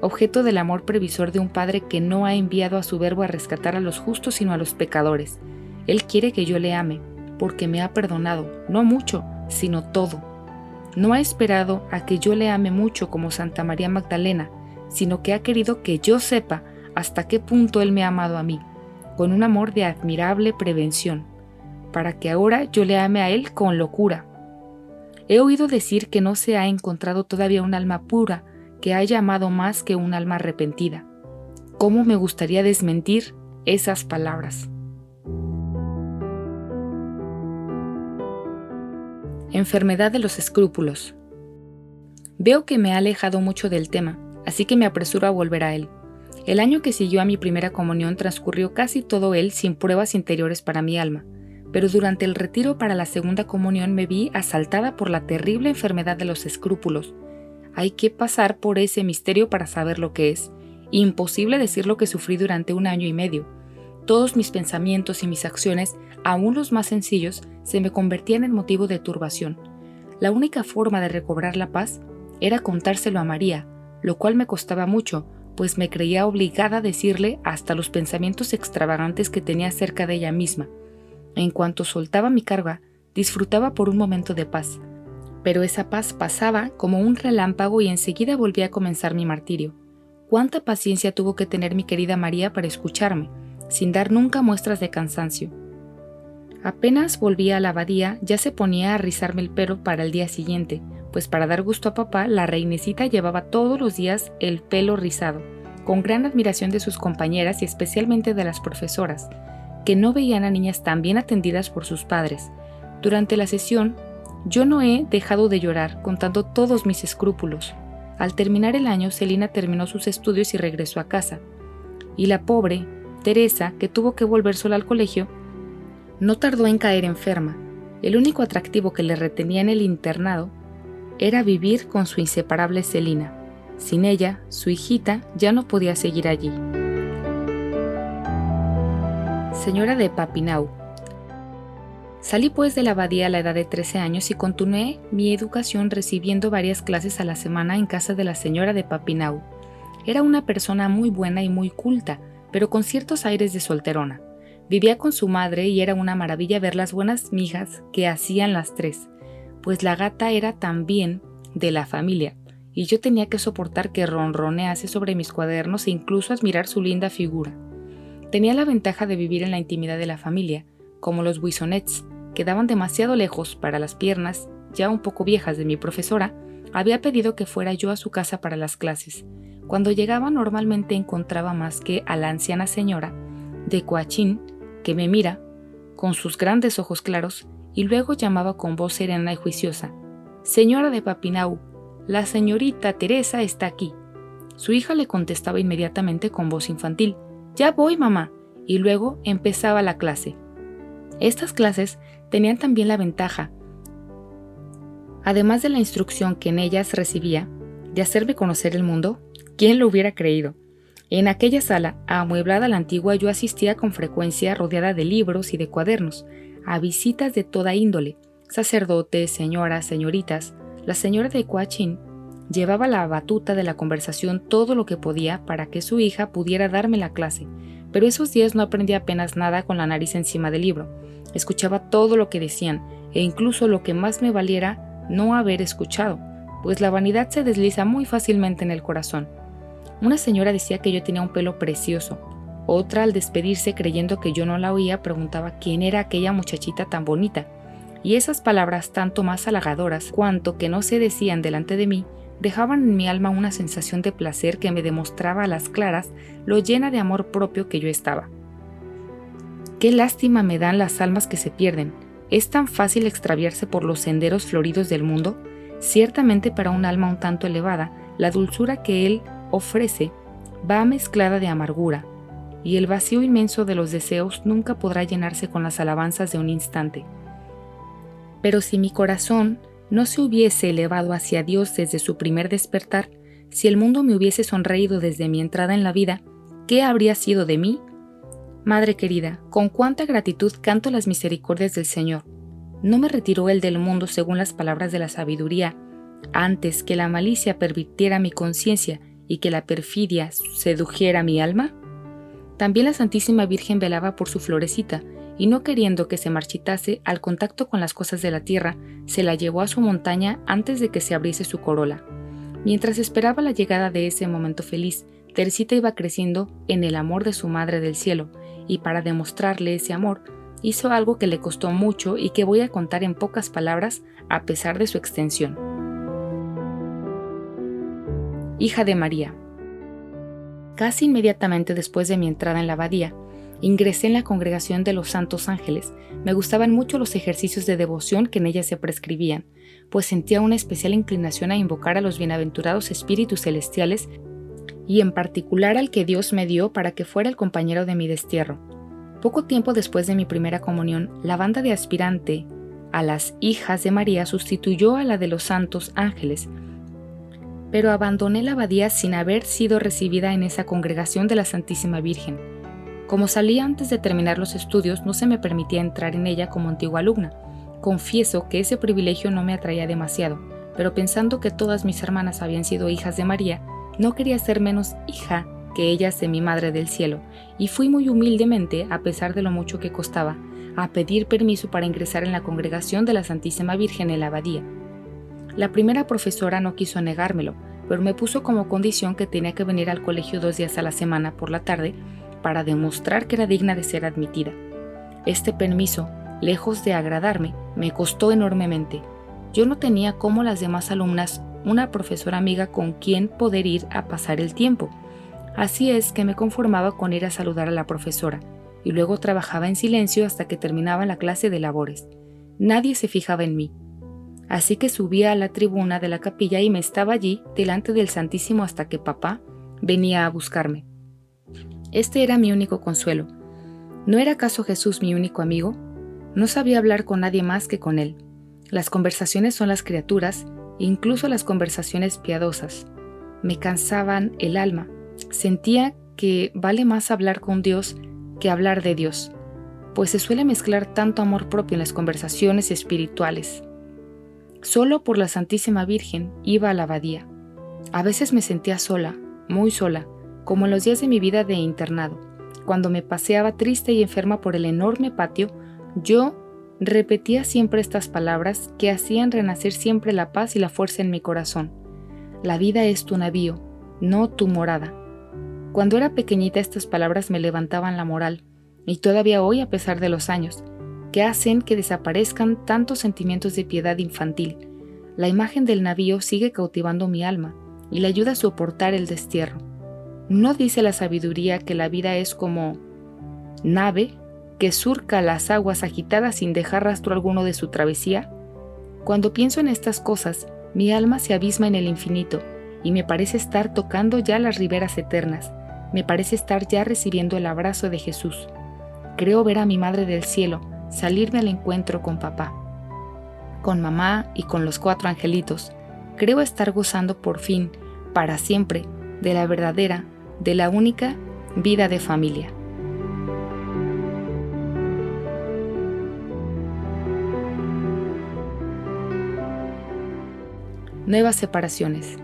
objeto del amor previsor de un padre que no ha enviado a su verbo a rescatar a los justos sino a los pecadores. Él quiere que yo le ame, porque me ha perdonado, no mucho, sino todo. No ha esperado a que yo le ame mucho como Santa María Magdalena, sino que ha querido que yo sepa hasta qué punto Él me ha amado a mí, con un amor de admirable prevención, para que ahora yo le ame a Él con locura. He oído decir que no se ha encontrado todavía un alma pura que haya amado más que un alma arrepentida. ¿Cómo me gustaría desmentir esas palabras? Enfermedad de los escrúpulos. Veo que me ha alejado mucho del tema, así que me apresuro a volver a él. El año que siguió a mi primera comunión transcurrió casi todo él sin pruebas interiores para mi alma, pero durante el retiro para la segunda comunión me vi asaltada por la terrible enfermedad de los escrúpulos. Hay que pasar por ese misterio para saber lo que es. Imposible decir lo que sufrí durante 1 año y medio. Todos mis pensamientos y mis acciones, aun los más sencillos, se me convertían en motivo de turbación. La única forma de recobrar la paz era contárselo a María, lo cual me costaba mucho, pues me creía obligada a decirle hasta los pensamientos extravagantes que tenía acerca de ella misma. En cuanto soltaba mi carga, disfrutaba por un momento de paz. Pero esa paz pasaba como un relámpago y enseguida volvía a comenzar mi martirio. ¿Cuánta paciencia tuvo que tener mi querida María para escucharme, sin dar nunca muestras de cansancio? Apenas volvía a la abadía, ya se ponía a rizarme el pelo para el día siguiente, pues para dar gusto a papá, la reinecita llevaba todos los días el pelo rizado, con gran admiración de sus compañeras y especialmente de las profesoras, que no veían a niñas tan bien atendidas por sus padres. Durante la sesión, yo no he dejado de llorar, contando todos mis escrúpulos. Al terminar el año, Celina terminó sus estudios y regresó a casa. Y la pobre Teresa, que tuvo que volver sola al colegio, no tardó en caer enferma. El único atractivo que le retenía en el internado era vivir con su inseparable Celina. Sin ella, su hijita ya no podía seguir allí. Señora de Papináu. Salí pues de la abadía a la edad de 13 años y continué mi educación recibiendo varias clases a la semana en casa de la señora de Papináu. Era una persona muy buena y muy culta, pero con ciertos aires de solterona. Vivía con su madre y era una maravilla ver las buenas migas que hacían las tres, pues la gata era también de la familia, y yo tenía que soportar que ronronease sobre mis cuadernos e incluso admirar su linda figura. Tenía la ventaja de vivir en la intimidad de la familia, como los buissonets, quedaban demasiado lejos para las piernas, ya un poco viejas de mi profesora. Había pedido que fuera yo a su casa para las clases. Cuando llegaba normalmente encontraba más que a la anciana señora de Coachín, que me mira con sus grandes ojos claros y luego llamaba con voz serena y juiciosa: «Señora de Papináu, la señorita Teresa está aquí». Su hija le contestaba inmediatamente con voz infantil: «Ya voy, mamá», y luego empezaba la clase. Estas clases tenían también la ventaja, además de la instrucción que en ellas recibía, de hacerme conocer el mundo. ¿Quién lo hubiera creído? En aquella sala, amueblada a la antigua, yo asistía con frecuencia rodeada de libros y de cuadernos, a visitas de toda índole, sacerdotes, señoras, señoritas. La señora de Coachín llevaba la batuta de la conversación todo lo que podía para que su hija pudiera darme la clase, pero esos días no aprendí apenas nada con la nariz encima del libro. Escuchaba todo lo que decían, e incluso lo que más me valiera no haber escuchado, pues la vanidad se desliza muy fácilmente en el corazón. Una señora decía que yo tenía un pelo precioso. Otra, al despedirse creyendo que yo no la oía, preguntaba quién era aquella muchachita tan bonita. Y esas palabras, tanto más halagadoras cuanto que no se decían delante de mí, dejaban en mi alma una sensación de placer que me demostraba a las claras lo llena de amor propio que yo estaba. Qué lástima me dan las almas que se pierden. ¿Es tan fácil extraviarse por los senderos floridos del mundo? Ciertamente para un alma un tanto elevada, la dulzura que él ofrece va mezclada de amargura, y el vacío inmenso de los deseos nunca podrá llenarse con las alabanzas de un instante. Pero si mi corazón no se hubiese elevado hacia Dios desde su primer despertar, si el mundo me hubiese sonreído desde mi entrada en la vida, ¿qué habría sido de mí? Madre querida, con cuánta gratitud canto las misericordias del Señor. ¿No me retiró Él del mundo según las palabras de la sabiduría, antes que la malicia pervirtiera mi conciencia y que la perfidia sedujera mi alma? También la Santísima Virgen velaba por su florecita, y no queriendo que se marchitase al contacto con las cosas de la tierra, se la llevó a su montaña antes de que se abriese su corola. Mientras esperaba la llegada de ese momento feliz, Teresita iba creciendo en el amor de su Madre del Cielo, y para demostrarle ese amor, hizo algo que le costó mucho y que voy a contar en pocas palabras a pesar de su extensión. Hija de María. Casi inmediatamente después de mi entrada en la abadía, ingresé en la congregación de los Santos Ángeles. Me gustaban mucho los ejercicios de devoción que en ella se prescribían, pues sentía una especial inclinación a invocar a los bienaventurados espíritus celestiales y en particular al que Dios me dio para que fuera el compañero de mi destierro. Poco tiempo después de mi primera comunión, la banda de aspirante a las Hijas de María sustituyó a la de los Santos Ángeles, pero abandoné la abadía sin haber sido recibida en esa congregación de la Santísima Virgen. Como salí antes de terminar los estudios, no se me permitía entrar en ella como antigua alumna. Confieso que ese privilegio no me atraía demasiado, pero pensando que todas mis hermanas habían sido hijas de María, no quería ser menos hija que ellas de mi Madre del Cielo, y fui muy humildemente, a pesar de lo mucho que costaba, a pedir permiso para ingresar en la congregación de la Santísima Virgen en la abadía. La primera profesora no quiso negármelo, pero me puso como condición que tenía que venir al colegio 2 días a la semana por la tarde para demostrar que era digna de ser admitida. Este permiso, lejos de agradarme, me costó enormemente. Yo no tenía, como las demás alumnas, una profesora amiga con quien poder ir a pasar el tiempo. Así es que me conformaba con ir a saludar a la profesora, y luego trabajaba en silencio hasta que terminaba la clase de labores. Nadie se fijaba en mí. Así que subía a la tribuna de la capilla y me estaba allí, delante del Santísimo, hasta que papá venía a buscarme. Este era mi único consuelo. ¿No era acaso Jesús mi único amigo? No sabía hablar con nadie más que con él. Las conversaciones son las criaturas, incluso las conversaciones piadosas. Me cansaban el alma. Sentía que vale más hablar con Dios que hablar de Dios, pues se suele mezclar tanto amor propio en las conversaciones espirituales. Solo por la Santísima Virgen iba a la abadía. A veces me sentía sola, muy sola, como en los días de mi vida de internado. Cuando me paseaba triste y enferma por el enorme patio, yo repetía siempre estas palabras que hacían renacer siempre la paz y la fuerza en mi corazón. La vida es tu navío, no tu morada. Cuando era pequeñita estas palabras me levantaban la moral, y todavía hoy, a pesar de los años, que hacen que desaparezcan tantos sentimientos de piedad infantil. La imagen del navío sigue cautivando mi alma y le ayuda a soportar el destierro. ¿No dice la sabiduría que la vida es como nave que surca las aguas agitadas sin dejar rastro alguno de su travesía? Cuando pienso en estas cosas, mi alma se abisma en el infinito y me parece estar tocando ya las riberas eternas, me parece estar ya recibiendo el abrazo de Jesús. Creo ver a mi Madre del Cielo, salirme al encuentro con papá, con mamá y con los 4 angelitos. Creo estar gozando por fin, para siempre, de la verdadera, de la única vida de familia. Nuevas separaciones.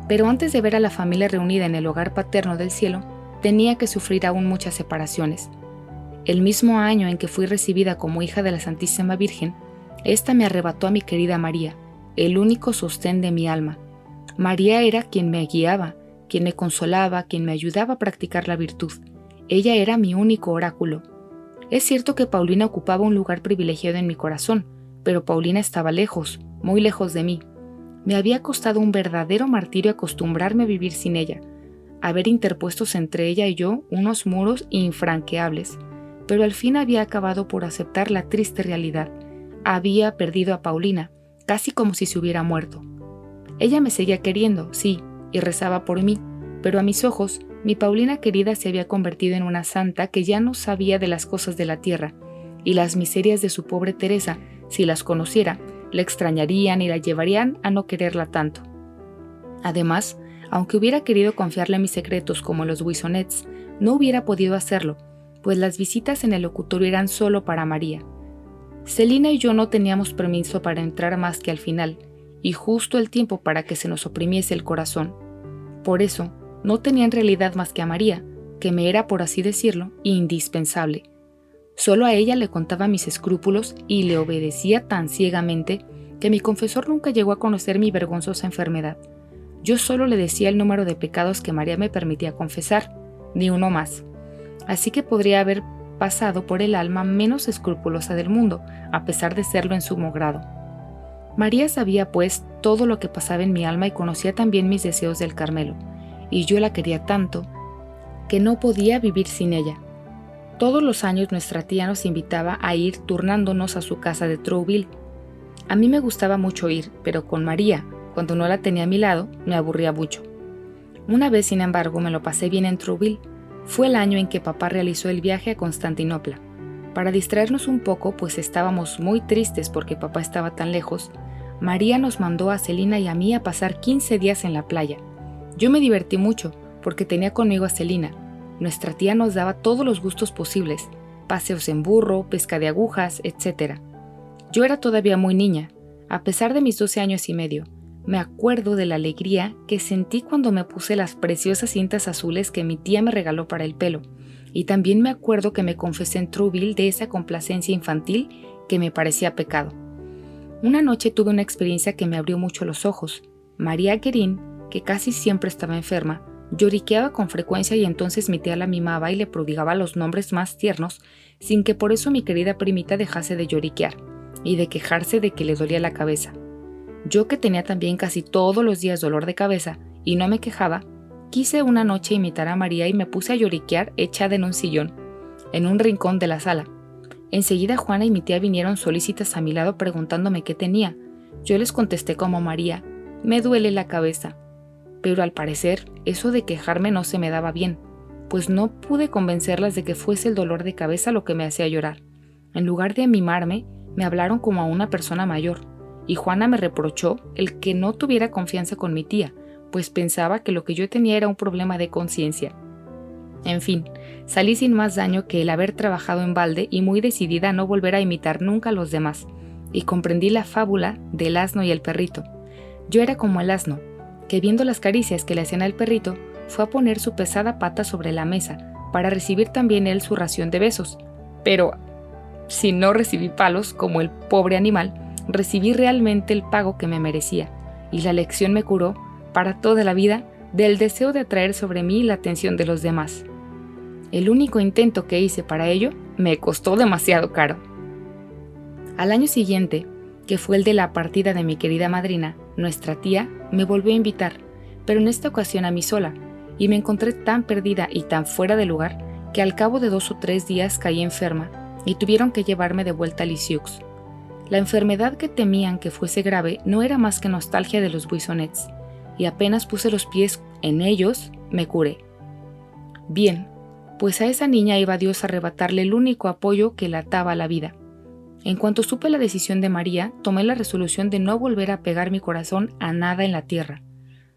Pero antes de ver a la familia reunida en el hogar paterno del cielo, tenía que sufrir aún muchas separaciones. El mismo año en que fui recibida como hija de la Santísima Virgen, ésta me arrebató a mi querida María, el único sostén de mi alma. María era quien me guiaba, quien me consolaba, quien me ayudaba a practicar la virtud. Ella era mi único oráculo. Es cierto que Paulina ocupaba un lugar privilegiado en mi corazón, pero Paulina estaba lejos, muy lejos de mí. Me había costado un verdadero martirio acostumbrarme a vivir sin ella, haber interpuestos entre ella y yo unos muros infranqueables, pero al fin había acabado por aceptar la triste realidad. Había perdido a Paulina, casi como si se hubiera muerto. Ella me seguía queriendo, sí, y rezaba por mí, pero a mis ojos, mi Paulina querida se había convertido en una santa que ya no sabía de las cosas de la tierra, y las miserias de su pobre Teresa, si las conociera, la extrañarían y la llevarían a no quererla tanto. Además, aunque hubiera querido confiarle mis secretos como los Buissonets, no hubiera podido hacerlo, pues las visitas en el locutorio eran solo para María. Celina y yo no teníamos permiso para entrar más que al final, y justo el tiempo para que se nos oprimiese el corazón. Por eso, no tenía en realidad más que a María, que me era, por así decirlo, indispensable. Solo a ella le contaba mis escrúpulos y le obedecía tan ciegamente que mi confesor nunca llegó a conocer mi vergonzosa enfermedad. Yo solo le decía el número de pecados que María me permitía confesar, ni uno más. Así que podría haber pasado por el alma menos escrupulosa del mundo, a pesar de serlo en sumo grado. María sabía, pues, todo lo que pasaba en mi alma y conocía también mis deseos del Carmelo, y yo la quería tanto que no podía vivir sin ella. Todos los años nuestra tía nos invitaba a ir turnándonos a su casa de Trouville. A mí me gustaba mucho ir, pero con María, cuando no la tenía a mi lado, me aburría mucho. Una vez, sin embargo, me lo pasé bien en Trouville. Fue el año en que papá realizó el viaje a Constantinopla. Para distraernos un poco, pues estábamos muy tristes porque papá estaba tan lejos, María nos mandó a Celina y a mí a pasar 15 días en la playa. Yo me divertí mucho, porque tenía conmigo a Celina. Nuestra tía nos daba todos los gustos posibles, paseos en burro, pesca de agujas, etc. Yo era todavía muy niña, a pesar de mis 12 años y medio. Me acuerdo de la alegría que sentí cuando me puse las preciosas cintas azules que mi tía me regaló para el pelo, y también me acuerdo que me confesé en Trouville de esa complacencia infantil que me parecía pecado. Una noche tuve una experiencia que me abrió mucho los ojos. María Guérin, que casi siempre estaba enferma, lloriqueaba con frecuencia y entonces mi tía la mimaba y le prodigaba los nombres más tiernos, sin que por eso mi querida primita dejase de lloriquear y de quejarse de que le dolía la cabeza. Yo, que tenía también casi todos los días dolor de cabeza y no me quejaba, quise una noche imitar a María y me puse a lloriquear echada en un sillón, en un rincón de la sala. Enseguida Juana y mi tía vinieron solícitas a mi lado preguntándome qué tenía. Yo les contesté como María: me duele la cabeza. Pero al parecer, eso de quejarme no se me daba bien, pues no pude convencerlas de que fuese el dolor de cabeza lo que me hacía llorar. En lugar de mimarme, me hablaron como a una persona mayor, y Juana me reprochó el que no tuviera confianza con mi tía, pues pensaba que lo que yo tenía era un problema de conciencia. En fin, salí sin más daño que el haber trabajado en balde y muy decidida a no volver a imitar nunca a los demás, y comprendí la fábula del asno y el perrito. Yo era como el asno, que viendo las caricias que le hacían al perrito, fue a poner su pesada pata sobre la mesa, para recibir también él su ración de besos. Pero, si no recibí palos, como el pobre animal, recibí realmente el pago que me merecía, y la lección me curó, para toda la vida, del deseo de atraer sobre mí la atención de los demás. El único intento que hice para ello me costó demasiado caro. Al año siguiente, que fue el de la partida de mi querida madrina, nuestra tía me volvió a invitar, pero en esta ocasión a mí sola, y me encontré tan perdida y tan fuera de lugar que al cabo de 2 o 3 días caí enferma y tuvieron que llevarme de vuelta a Lisieux. La enfermedad que temían que fuese grave no era más que nostalgia de los Buissonets, y apenas puse los pies en ellos, me curé. Bien, pues a esa niña iba Dios a arrebatarle el único apoyo que la ataba a la vida. En cuanto supe la decisión de María, tomé la resolución de no volver a pegar mi corazón a nada en la tierra.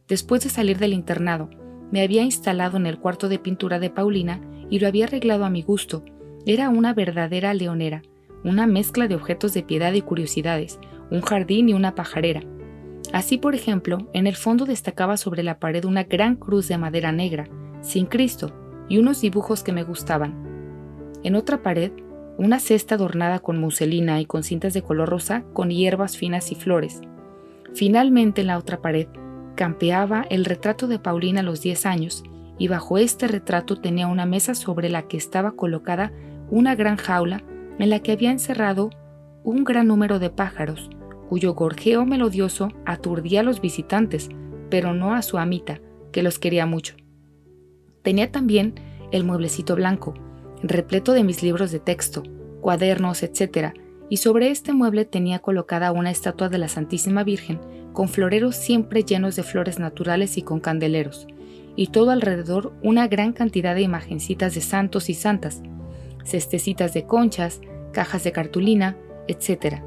Después de salir del internado, me había instalado en el cuarto de pintura de Paulina y lo había arreglado a mi gusto. Era una verdadera leonera, una mezcla de objetos de piedad y curiosidades, un jardín y una pajarera. Así, por ejemplo, en el fondo destacaba sobre la pared una gran cruz de madera negra, sin Cristo, y unos dibujos que me gustaban. En otra pared, una cesta adornada con muselina y con cintas de color rosa con hierbas finas y flores. Finalmente, en la otra pared, campeaba el retrato de Paulina a los 10 años, y bajo este retrato tenía una mesa sobre la que estaba colocada una gran jaula en la que había encerrado un gran número de pájaros, cuyo gorjeo melodioso aturdía a los visitantes, pero no a su amita, que los quería mucho. Tenía también el mueblecito blanco, repleto de mis libros de texto, cuadernos, etc., y sobre este mueble tenía colocada una estatua de la Santísima Virgen con floreros siempre llenos de flores naturales y con candeleros, y todo alrededor una gran cantidad de imagencitas de santos y santas, cestecitas de conchas, cajas de cartulina, etc.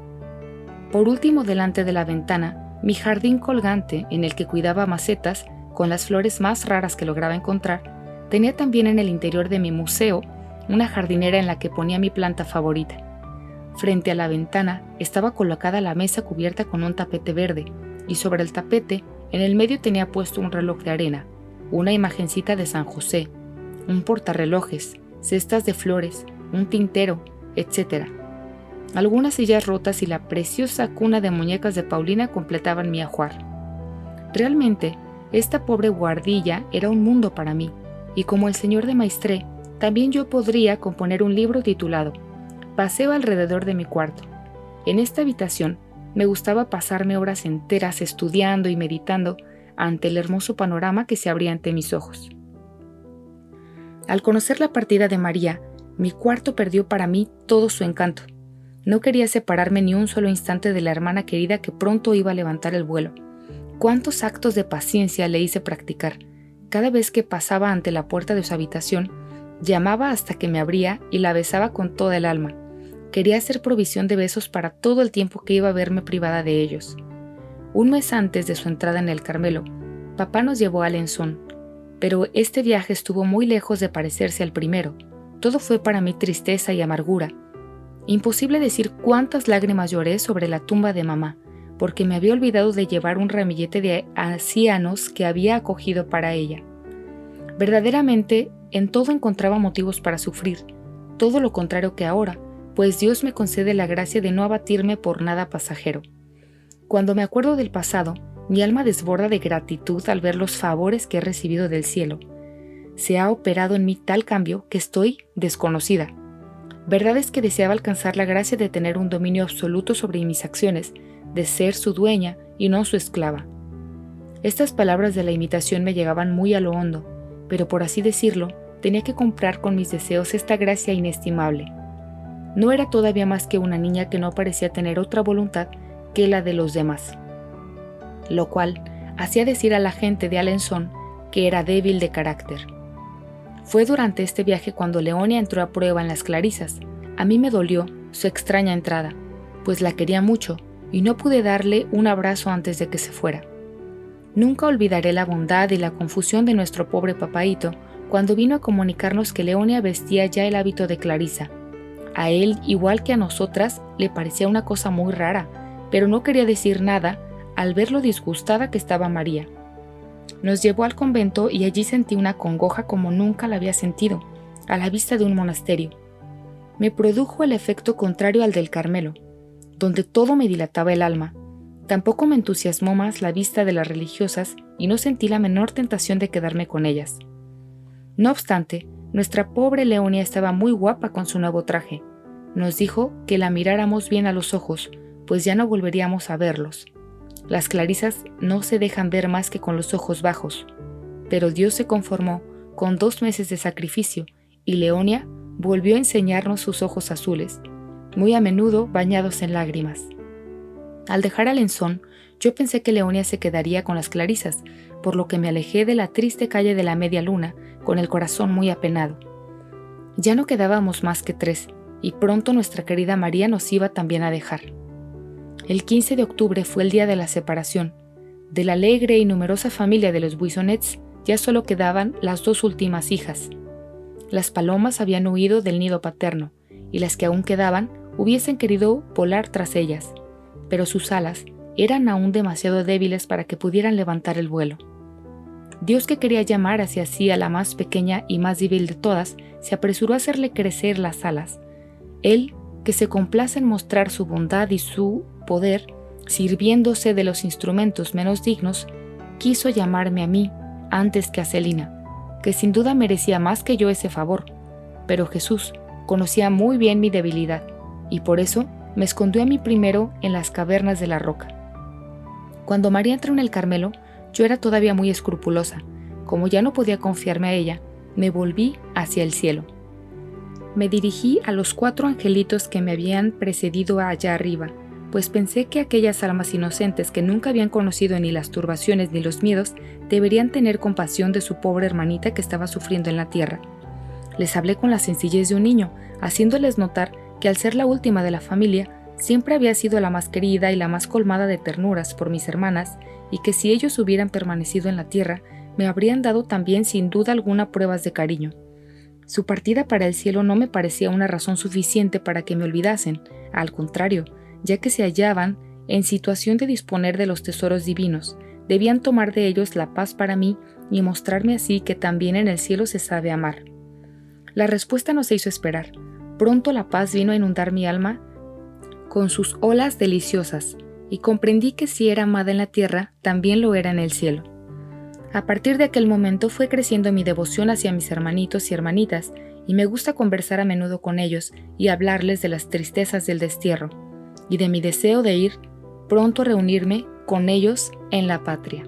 Por último, delante de la ventana, mi jardín colgante en el que cuidaba macetas con las flores más raras que lograba encontrar, tenía también en el interior de mi museo una jardinera en la que ponía mi planta favorita. Frente a la ventana estaba colocada la mesa cubierta con un tapete verde, y sobre el tapete, en el medio tenía puesto un reloj de arena, una imagencita de San José, un portarrelojes, cestas de flores, un tintero, etc. Algunas sillas rotas y la preciosa cuna de muñecas de Paulina completaban mi ajuar. Realmente, esta pobre guardilla era un mundo para mí, y como el señor de Maistre, también yo podría componer un libro titulado Paseo alrededor de mi cuarto. En esta habitación me gustaba pasarme horas enteras estudiando y meditando ante el hermoso panorama que se abría ante mis ojos. Al conocer la partida de María, mi cuarto perdió para mí todo su encanto. No quería separarme ni un solo instante de la hermana querida que pronto iba a levantar el vuelo. Cuántos actos de paciencia le hice practicar. Cada vez que pasaba ante la puerta de su habitación, llamaba hasta que me abría y la besaba con toda el alma. Quería hacer provisión de besos para todo el tiempo que iba a verme privada de ellos. Un mes antes de su entrada en el Carmelo, papá nos llevó a Alençon, pero este viaje estuvo muy lejos de parecerse al primero. Todo fue para mí tristeza y amargura. Imposible decir cuántas lágrimas lloré sobre la tumba de mamá, porque me había olvidado de llevar un ramillete de ancianos que había acogido para ella. Verdaderamente, en todo encontraba motivos para sufrir, todo lo contrario que ahora, pues Dios me concede la gracia de no abatirme por nada pasajero. Cuando me acuerdo del pasado, mi alma desborda de gratitud al ver los favores que he recibido del cielo. Se ha operado en mí tal cambio que estoy desconocida. Verdad es que deseaba alcanzar la gracia de tener un dominio absoluto sobre mis acciones, de ser su dueña y no su esclava. Estas palabras de la imitación me llegaban muy a lo hondo, pero por así decirlo, tenía que comprar con mis deseos esta gracia inestimable. No era todavía más que una niña que no parecía tener otra voluntad que la de los demás, lo cual hacía decir a la gente de Alençon que era débil de carácter. Fue durante este viaje cuando Leonia entró a prueba en las Clarisas. A mí me dolió su extraña entrada, pues la quería mucho y no pude darle un abrazo antes de que se fuera. Nunca olvidaré la bondad y la confusión de nuestro pobre papaíto cuando vino a comunicarnos que Leonia vestía ya el hábito de Clarisa. A él, igual que a nosotras, le parecía una cosa muy rara, pero no quería decir nada al ver lo disgustada que estaba María. Nos llevó al convento y allí sentí una congoja como nunca la había sentido, a la vista de un monasterio. Me produjo el efecto contrario al del Carmelo, donde todo me dilataba el alma. Tampoco me entusiasmó más la vista de las religiosas y no sentí la menor tentación de quedarme con ellas. No obstante, nuestra pobre Leonia estaba muy guapa con su nuevo traje. Nos dijo que la miráramos bien a los ojos, pues ya no volveríamos a verlos. Las Clarisas no se dejan ver más que con los ojos bajos, pero Dios se conformó con 2 meses de sacrificio y Leonia volvió a enseñarnos sus ojos azules, muy a menudo bañados en lágrimas. Al dejar Alençon, yo pensé que Leonia se quedaría con las Clarisas, por lo que me alejé de la triste calle de la Media Luna con el corazón muy apenado. Ya no quedábamos más que 3, y pronto nuestra querida María nos iba también a dejar. El 15 de octubre fue el día de la separación. De la alegre y numerosa familia de los Buissonets ya solo quedaban las 2 últimas hijas. Las palomas habían huido del nido paterno, y las que aún quedaban hubiesen querido volar tras ellas, pero sus alas eran aún demasiado débiles para que pudieran levantar el vuelo. Dios, que quería llamar hacia sí a la más pequeña y más débil de todas, se apresuró a hacerle crecer las alas. Él, que se complace en mostrar su bondad y su poder, sirviéndose de los instrumentos menos dignos, quiso llamarme a mí antes que a Celina, que sin duda merecía más que yo ese favor, pero Jesús conocía muy bien mi debilidad, y por eso me escondió a mí primero en las cavernas de la roca. Cuando María entró en el Carmelo, yo era todavía muy escrupulosa. Como ya no podía confiarme a ella, me volví hacia el cielo. Me dirigí a los 4 angelitos que me habían precedido allá arriba, pues pensé que aquellas almas inocentes que nunca habían conocido ni las turbaciones ni los miedos deberían tener compasión de su pobre hermanita que estaba sufriendo en la tierra. Les hablé con la sencillez de un niño, haciéndoles notar que al ser la última de la familia, siempre había sido la más querida y la más colmada de ternuras por mis hermanas, y que si ellos hubieran permanecido en la tierra, me habrían dado también sin duda alguna pruebas de cariño. Su partida para el cielo no me parecía una razón suficiente para que me olvidasen, al contrario, ya que se hallaban en situación de disponer de los tesoros divinos, debían tomar de ellos la paz para mí y mostrarme así que también en el cielo se sabe amar. La respuesta no se hizo esperar. Pronto la paz vino a inundar mi alma con sus olas deliciosas, y comprendí que si era amada en la tierra, también lo era en el cielo. A partir de aquel momento fue creciendo mi devoción hacia mis hermanitos y hermanitas, y me gusta conversar a menudo con ellos y hablarles de las tristezas del destierro, y de mi deseo de ir pronto a reunirme con ellos en la patria.